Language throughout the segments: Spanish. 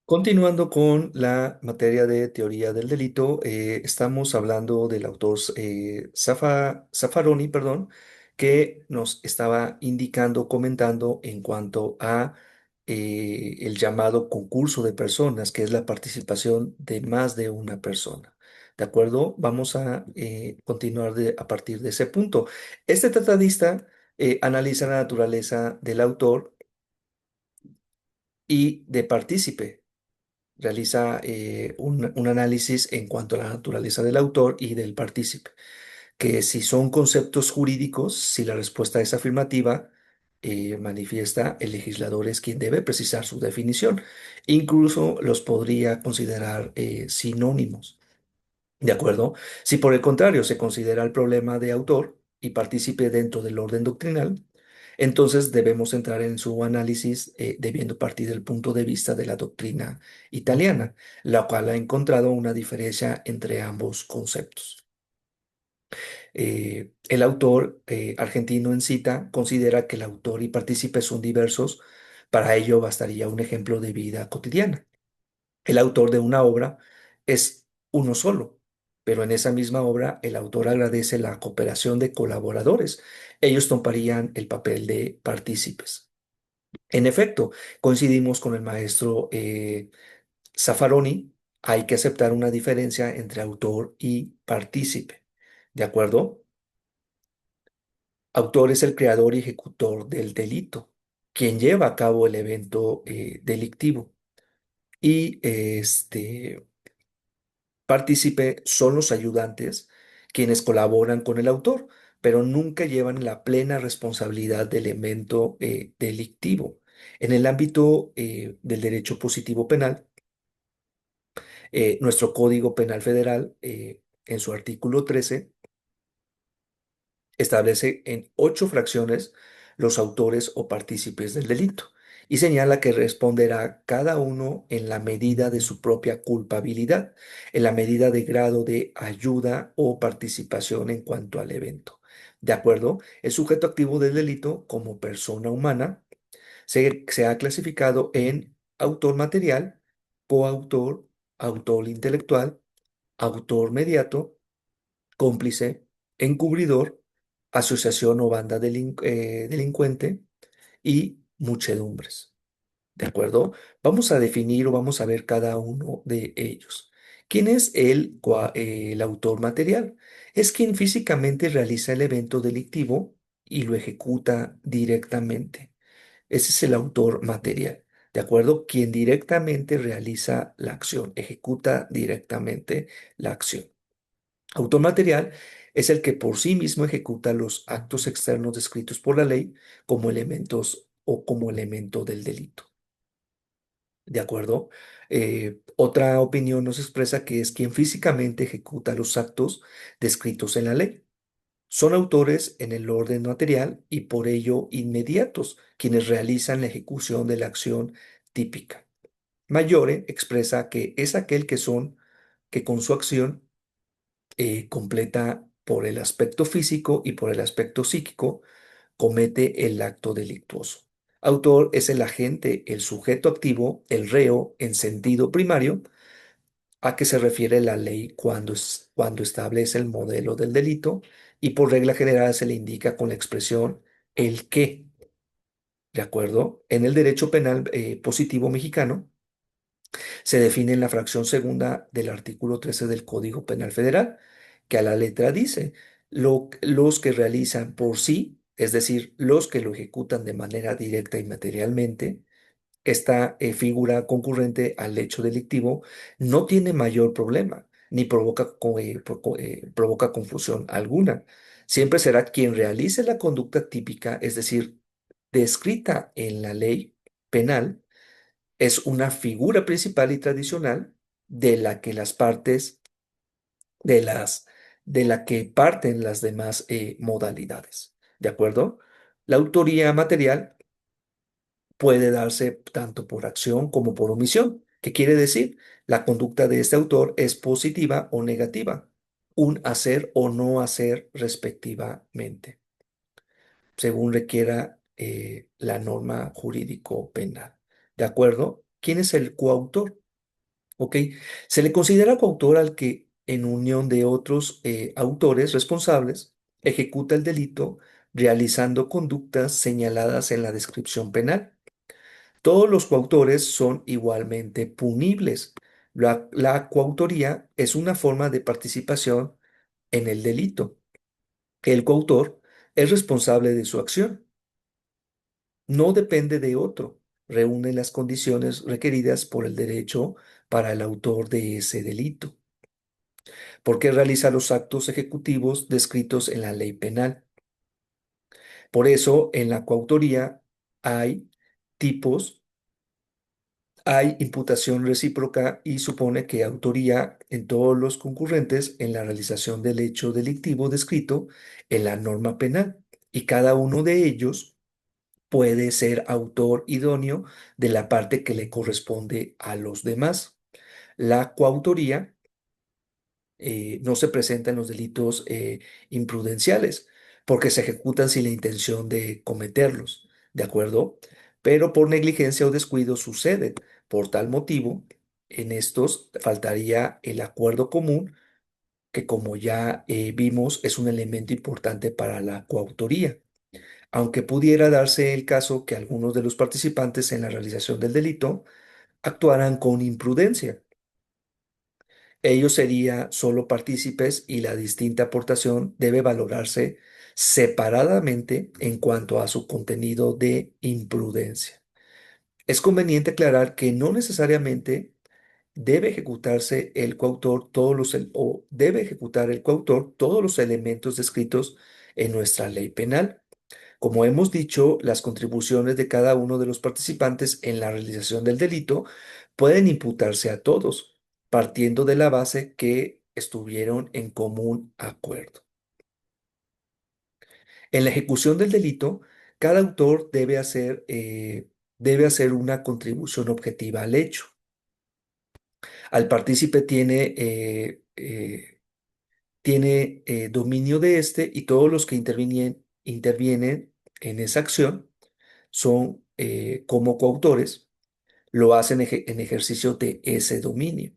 Continuando con la materia de teoría del delito, estamos hablando del autor Zaffaroni, perdón, que nos estaba indicando, comentando en cuanto a el llamado concurso de personas, que es la participación de más de una persona. ¿De acuerdo? Vamos a continuar a partir de ese punto. Este tratadista analiza la naturaleza del autor y de partícipe. Realiza un análisis en cuanto a la naturaleza del autor y del partícipe, que si son conceptos jurídicos, si la respuesta es afirmativa, manifiesta el legislador es quien debe precisar su definición. Incluso los podría considerar sinónimos. ¿De acuerdo? Si por el contrario se considera el problema de autor y partícipe dentro del orden doctrinal, entonces debemos entrar en su análisis debiendo partir del punto de vista de la doctrina italiana, la cual ha encontrado una diferencia entre ambos conceptos. El autor argentino en cita considera que el autor y partícipe son diversos, para ello bastaría un ejemplo de vida cotidiana. El autor de una obra es uno solo, pero en esa misma obra el autor agradece la cooperación de colaboradores. Ellos tomarían el papel de partícipes. En efecto, coincidimos con el maestro Zaffaroni. Hay que aceptar una diferencia entre autor y partícipe. ¿De acuerdo? Autor es el creador y ejecutor del delito, quien lleva a cabo el evento delictivo. Y partícipe son los ayudantes quienes colaboran con el autor, pero nunca llevan la plena responsabilidad del elemento delictivo. En el ámbito del derecho positivo penal, nuestro Código Penal Federal, en su artículo 13, establece en 8 fracciones los autores o partícipes del delito y señala que responderá cada uno en la medida de su propia culpabilidad, en la medida de grado de ayuda o participación en cuanto al evento. ¿De acuerdo? El sujeto activo del delito como persona humana se ha clasificado en autor material, coautor, autor intelectual, autor mediato, cómplice, encubridor, asociación o banda delincuente y muchedumbres. ¿De acuerdo? Vamos a definir o vamos a ver cada uno de ellos. ¿Quién es el autor material? Es quien físicamente realiza el evento delictivo y lo ejecuta directamente. Ese es el autor material. ¿De acuerdo? Quien directamente realiza la acción, ejecuta directamente la acción. Autor material es el que por sí mismo ejecuta los actos externos descritos por la ley como elementos o como elemento del delito. ¿De acuerdo? Otra opinión nos expresa que es quien físicamente ejecuta los actos descritos en la ley. Son autores en el orden material y por ello inmediatos, quienes realizan la ejecución de la acción típica. Mayore expresa que es aquel que con su acción completa por el aspecto físico y por el aspecto psíquico, comete el acto delictuoso. Autor es el agente, el sujeto activo, el reo en sentido primario, a que se refiere la ley cuando establece el modelo del delito y por regla general se le indica con la expresión el qué. ¿De acuerdo? En el derecho penal positivo mexicano, se define en la fracción segunda del artículo 13 del Código Penal Federal, que a la letra dice, los que realizan por sí, es decir, los que lo ejecutan de manera directa y materialmente, esta figura concurrente al hecho delictivo no tiene mayor problema, ni provoca confusión alguna. Siempre será quien realice la conducta típica, es decir, descrita en la ley penal, es una figura principal y tradicional de la que las partes, de las, de la que parten las demás modalidades. ¿De acuerdo? La autoría material puede darse tanto por acción como por omisión. ¿Qué quiere decir? La conducta de este autor es positiva o negativa, un hacer o no hacer respectivamente, según requiera la norma jurídico penal. ¿De acuerdo? ¿Quién es el coautor? ¿Ok? Se le considera coautor al que, en unión de otros autores responsables, ejecuta el delito realizando conductas señaladas en la descripción penal. Todos los coautores son igualmente punibles. La coautoría es una forma de participación en el delito. El coautor es responsable de su acción, no depende de otro, reúne las condiciones requeridas por el derecho para el autor de ese delito, porque realiza los actos ejecutivos descritos en la ley penal. Por eso, en la coautoría hay tipos. Hay imputación recíproca y supone que autoría en todos los concurrentes en la realización del hecho delictivo descrito en la norma penal, y cada uno de ellos puede ser autor idóneo de la parte que le corresponde a los demás. La coautoría no se presenta en los delitos imprudenciales, porque se ejecutan sin la intención de cometerlos, ¿de acuerdo? Pero por negligencia o descuido suceden. Por tal motivo, en estos faltaría el acuerdo común, que como ya vimos es un elemento importante para la coautoría. Aunque pudiera darse el caso que algunos de los participantes en la realización del delito actuaran con imprudencia, ellos serían solo partícipes y la distinta aportación debe valorarse separadamente en cuanto a su contenido de imprudencia. Es conveniente aclarar que no necesariamente debe ejecutarse el coautor o debe ejecutar el coautor todos los elementos descritos en nuestra ley penal. Como hemos dicho, las contribuciones de cada uno de los participantes en la realización del delito pueden imputarse a todos, partiendo de la base que estuvieron en común acuerdo. En la ejecución del delito, cada autor debe hacer una contribución objetiva al hecho. Al partícipe tiene dominio de este, y todos los que intervienen en esa acción son como coautores, lo hacen en ejercicio de ese dominio,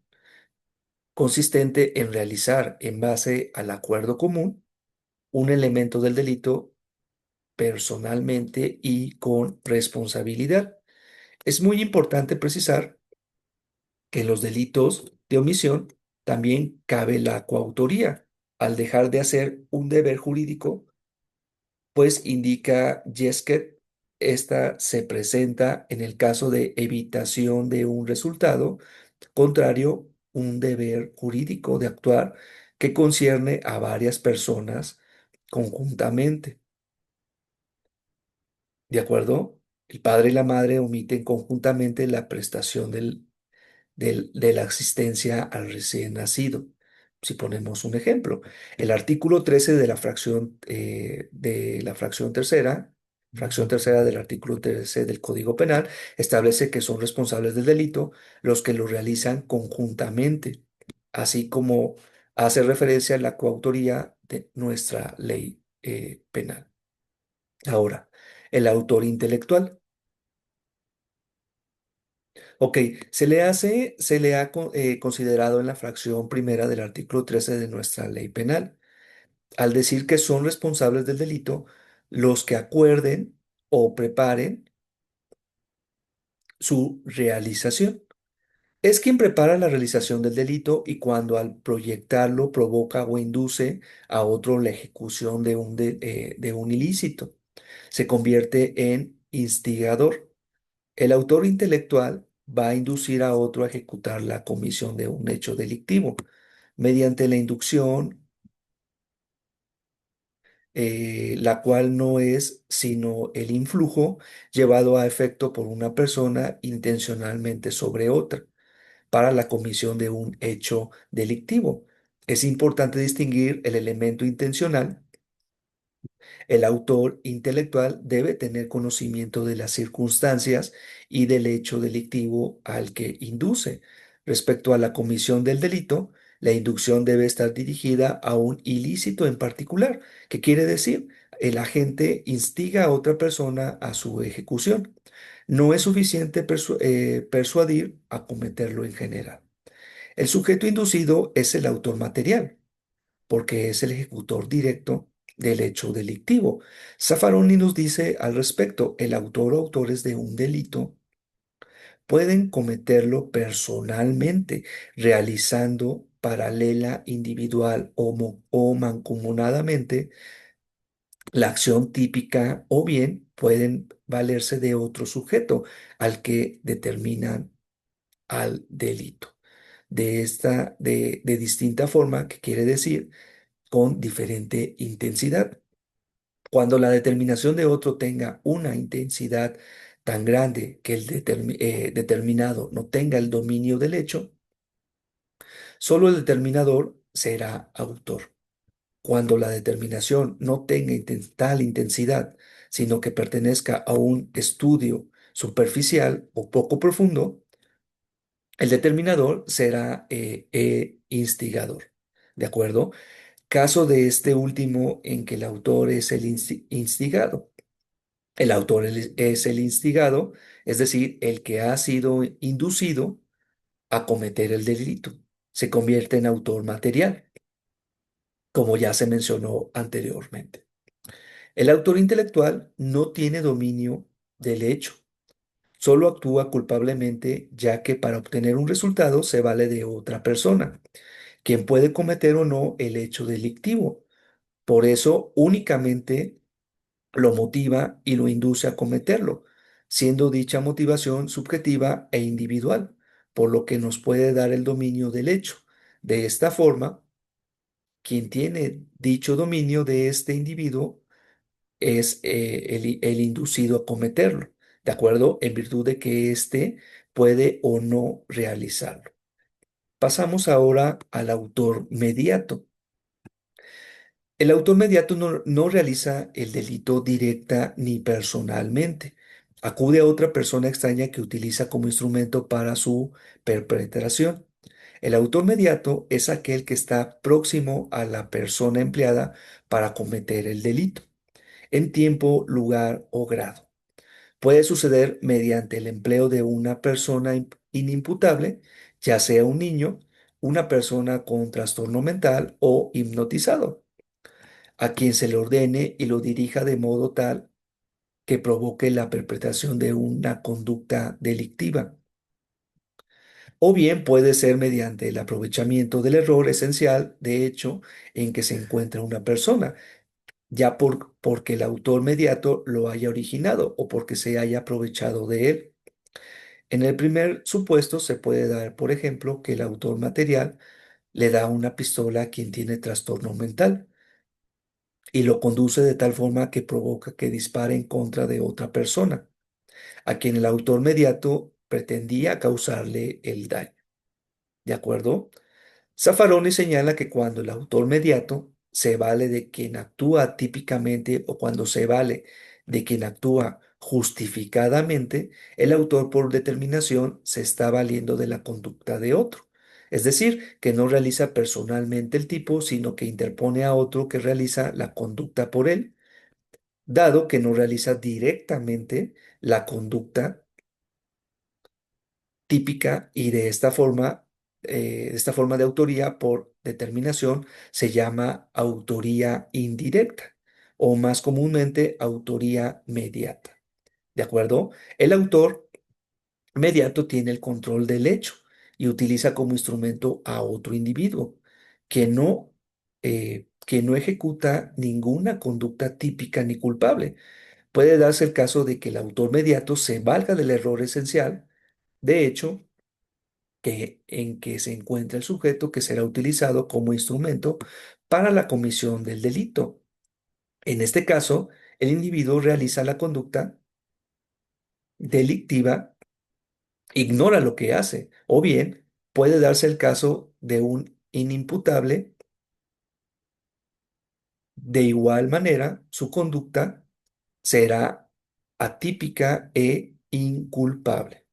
consistente en realizar en base al acuerdo común un elemento del delito personalmente y con responsabilidad. Es muy importante precisar que en los delitos de omisión también cabe la coautoría. Al dejar de hacer un deber jurídico, pues indica Yesket, esta se presenta en el caso de evitación de un resultado contrario, un deber jurídico de actuar que concierne a varias personas conjuntamente. ¿De acuerdo? El padre y la madre omiten conjuntamente la prestación de la asistencia al recién nacido. Si ponemos un ejemplo, el artículo 13 de la fracción tercera del artículo 13 del Código Penal, establece que son responsables del delito los que lo realizan conjuntamente, así como hace referencia a la coautoría de nuestra ley penal. Ahora, el autor intelectual. Ok, se le ha considerado en la fracción primera del artículo 13 de nuestra ley penal, al decir que son responsables del delito los que acuerden o preparen su realización. Es quien prepara la realización del delito, y cuando al proyectarlo provoca o induce a otro la ejecución de un ilícito, se convierte en instigador. El autor intelectual va a inducir a otro a ejecutar la comisión de un hecho delictivo mediante la inducción, la cual no es sino el influjo llevado a efecto por una persona intencionalmente sobre otra para la comisión de un hecho delictivo. Es importante distinguir el elemento intencional. El autor intelectual debe tener conocimiento de las circunstancias y del hecho delictivo al que induce. Respecto a la comisión del delito, la inducción debe estar dirigida a un ilícito en particular. ¿Qué quiere decir? El agente instiga a otra persona a su ejecución. no es suficiente persuadir a cometerlo en general. El sujeto inducido es el autor material, porque es el ejecutor directo del hecho delictivo. Zaffaroni nos dice al respecto, el autor o autores de un delito pueden cometerlo personalmente, realizando paralela, individual o mancomunadamente la acción típica, o bien pueden valerse de otro sujeto al que determinan al delito. De distinta forma, que quiere decir con diferente intensidad. Cuando la determinación de otro tenga una intensidad tan grande que el determinado no tenga el dominio del hecho, solo el determinador será autor. Cuando la determinación no tenga tal intensidad, sino que pertenezca a un estudio superficial o poco profundo, el determinador será instigador. ¿De acuerdo? Caso de este último en que el autor es el instigado. El autor es el instigado, es decir, el que ha sido inducido a cometer el delito. Se convierte en autor material, como ya se mencionó anteriormente. El autor intelectual no tiene dominio del hecho, solo actúa culpablemente ya que para obtener un resultado se vale de otra persona, quien puede cometer o no el hecho delictivo. Por eso únicamente lo motiva y lo induce a cometerlo, siendo dicha motivación subjetiva e individual, por lo que nos puede dar el dominio del hecho. De esta forma, quien tiene dicho dominio de este individuo es el inducido a cometerlo, ¿de acuerdo? En virtud de que éste puede o no realizarlo. Pasamos ahora al autor mediato. El autor mediato no realiza el delito directa ni personalmente. Acude a otra persona extraña que utiliza como instrumento para su perpetración. El autor mediato es aquel que está próximo a la persona empleada para cometer el delito, en tiempo, lugar o grado. Puede suceder mediante el empleo de una persona inimputable, ya sea un niño, una persona con trastorno mental o hipnotizado, a quien se le ordene y lo dirija de modo tal que provoque la perpetración de una conducta delictiva. O bien puede ser mediante el aprovechamiento del error esencial de hecho en que se encuentra una persona, ya porque el autor mediato lo haya originado o porque se haya aprovechado de él. En el primer supuesto se puede dar, por ejemplo, que el autor material le da una pistola a quien tiene trastorno mental y lo conduce de tal forma que provoca que dispare en contra de otra persona, a quien el autor mediato pretendía causarle el daño. ¿De acuerdo? Zaffaroni señala que cuando el autor mediato se vale de quien actúa típicamente o cuando se vale de quien actúa justificadamente, el autor por determinación se está valiendo de la conducta de otro. Es decir, que no realiza personalmente el tipo, sino que interpone a otro que realiza la conducta por él, dado que no realiza directamente la conducta típica y de esta forma de autoría por determinación se llama autoría indirecta o más comúnmente autoría mediata. ¿De acuerdo? El autor mediato tiene el control del hecho y utiliza como instrumento a otro individuo que no ejecuta ninguna conducta típica ni culpable. Puede darse el caso de que el autor mediato se valga del error esencial, de hecho, en que se encuentra el sujeto que será utilizado como instrumento para la comisión del delito. En este caso, el individuo realiza la conducta delictiva, ignora lo que hace, o bien puede darse el caso de un inimputable. De igual manera, su conducta será atípica e inculpable.